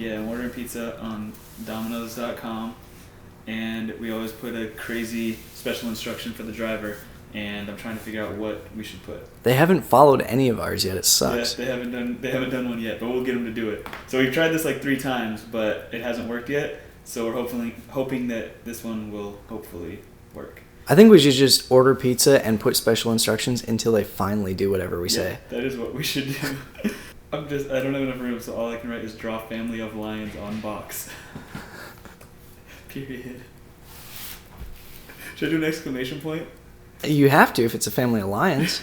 Yeah, I'm ordering pizza on Domino's.com, and we always put a crazy special instruction for the driver, and I'm trying to figure out what we should put. They haven't followed any of ours yet. It sucks. Yeah, they haven't done one yet, but we'll get them to do it. So we've tried this like 3 times, but it hasn't worked yet. So we're hoping that this one will hopefully work. I think we should just order pizza and put special instructions until they finally do whatever we say. That is what we should do. I don't have enough room, so all I can write is draw family of lions on box. Period. Should I do an exclamation point? You have to if it's a family alliance.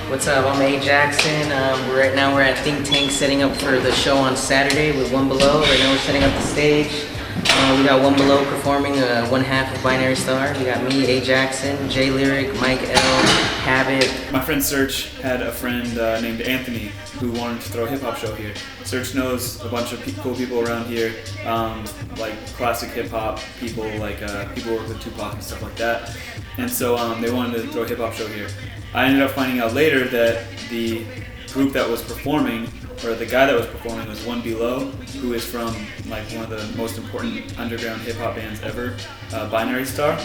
What's up? I'm A. Jackson. Right now we're at ThinkTank setting up for the show on Saturday with One Below. Right now we're setting up the stage. We got One Below performing one half of Binary Star. We got me, A. Jackson, J Lyric, Mike L, Habit. My friend Serge had a friend named Anthony who wanted to throw a hip-hop show here. Serge knows a bunch of cool people around here, like classic hip-hop people, like people who work with Tupac and stuff like that. And so they wanted to throw a hip-hop show here. I ended up finding out later that the group that was performing, or the guy that was performing, was One Below, who is from like one of the most important underground hip-hop bands ever, Binary Star.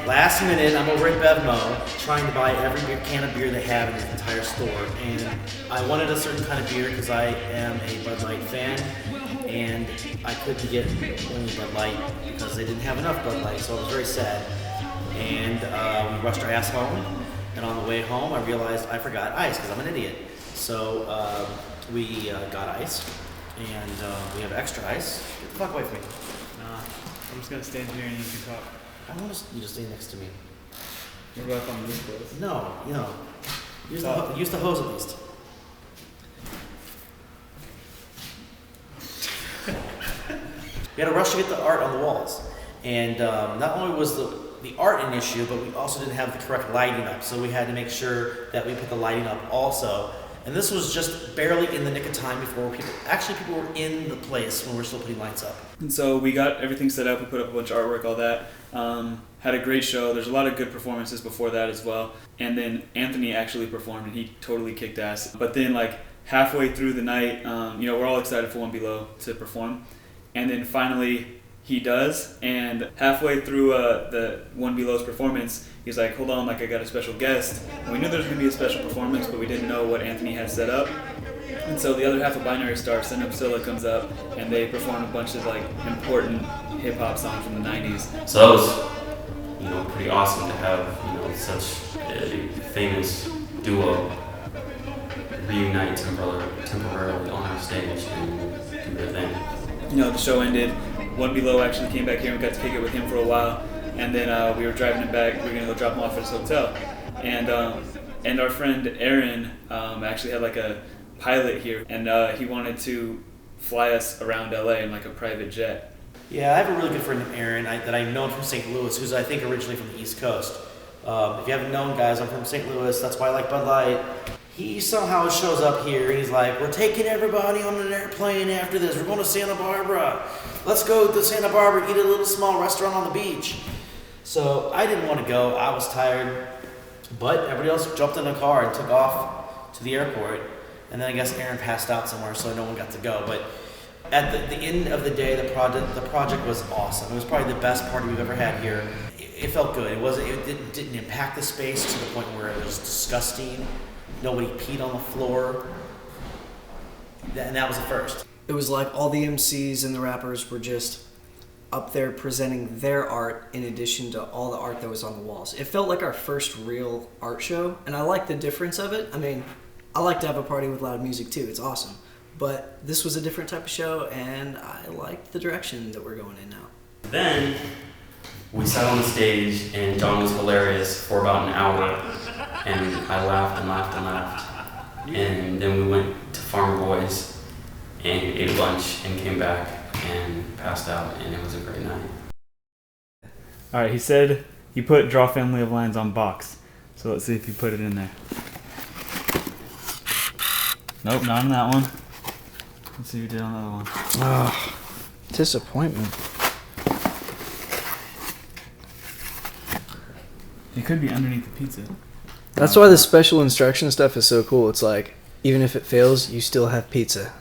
Last minute, I'm over at Bevmo trying to buy every can of beer they have in the entire store, and I wanted a certain kind of beer because I am a Bud Light fan, and I couldn't get only Bud Light because they didn't have enough Bud Light, so I was very sad. And we rushed our ass home, and on the way home I realized I forgot ice because I'm an idiot. So we got ice, and we have extra ice. Get the fuck away from me. Nah, I'm just gonna stand here and you can talk. I want you to stay next to me. What about if I'm this close? No, use the hose at least. We had to rush to get the art on the walls, and not only was the art an issue, but we also didn't have the correct lighting up, so we had to make sure that we put the lighting up also. And this was just barely in the nick of time before people were in the place when we were still putting lights up. And so we got everything set up, we put up a bunch of artwork, all that. Had a great show. There's a lot of good performances before that as well. And then Anthony actually performed, and he totally kicked ass. But then like halfway through the night, we're all excited for One Below to perform. And then finally he does, and halfway through the One Below's performance, he's like, hold on, like I got a special guest. And we knew there was going to be a special performance, but we didn't know what Anthony had set up. And so the other half of Binary Star, Send Up Scylla, comes up, and they perform a bunch of like important hip-hop songs from the 90s. So that was, pretty awesome to have, such a famous duo reunite temporarily on our stage and do their thing. The show ended. One Below actually came back here and got to kick it with him for a while, and then we were driving him back. We were gonna go drop him off at his hotel, and our friend Aaron actually had like a pilot here, and he wanted to fly us around LA in like a private jet. Yeah, I have a really good friend, Aaron, that I've known from St. Louis, who's I think originally from the East Coast. If you haven't known, guys, I'm from St. Louis. That's why I like Bud Light. He somehow shows up here and he's like, we're taking everybody on an airplane after this. We're going to Santa Barbara. Let's go to Santa Barbara, eat at a little small restaurant on the beach. So I didn't want to go. I was tired. But everybody else jumped in a car and took off to the airport. And then I guess Aaron passed out somewhere, so no one got to go. But at the end of the day, the project was awesome. It was probably the best party we've ever had here. It felt good. It didn't impact the space to the point where it was disgusting. Nobody peed on the floor, and that was the first. It was like all the MCs and the rappers were just up there presenting their art in addition to all the art that was on the walls. It felt like our first real art show, and I like the difference of it. I mean, I like to have a party with loud music too. It's awesome. But this was a different type of show, and I liked the direction that we're going in now. Then we sat on the stage, and John was hilarious for about an hour. And I laughed and laughed and laughed. And then we went to Farmer Boys and ate a bunch and came back and passed out, and it was a great night. All right, he said he put draw family of lines on box. So let's see if he put it in there. Nope, not on that one. Let's see if he did on the other one. Oh, disappointment. It could be underneath the pizza. That's why the special instruction stuff is so cool. It's like, even if it fails, you still have pizza.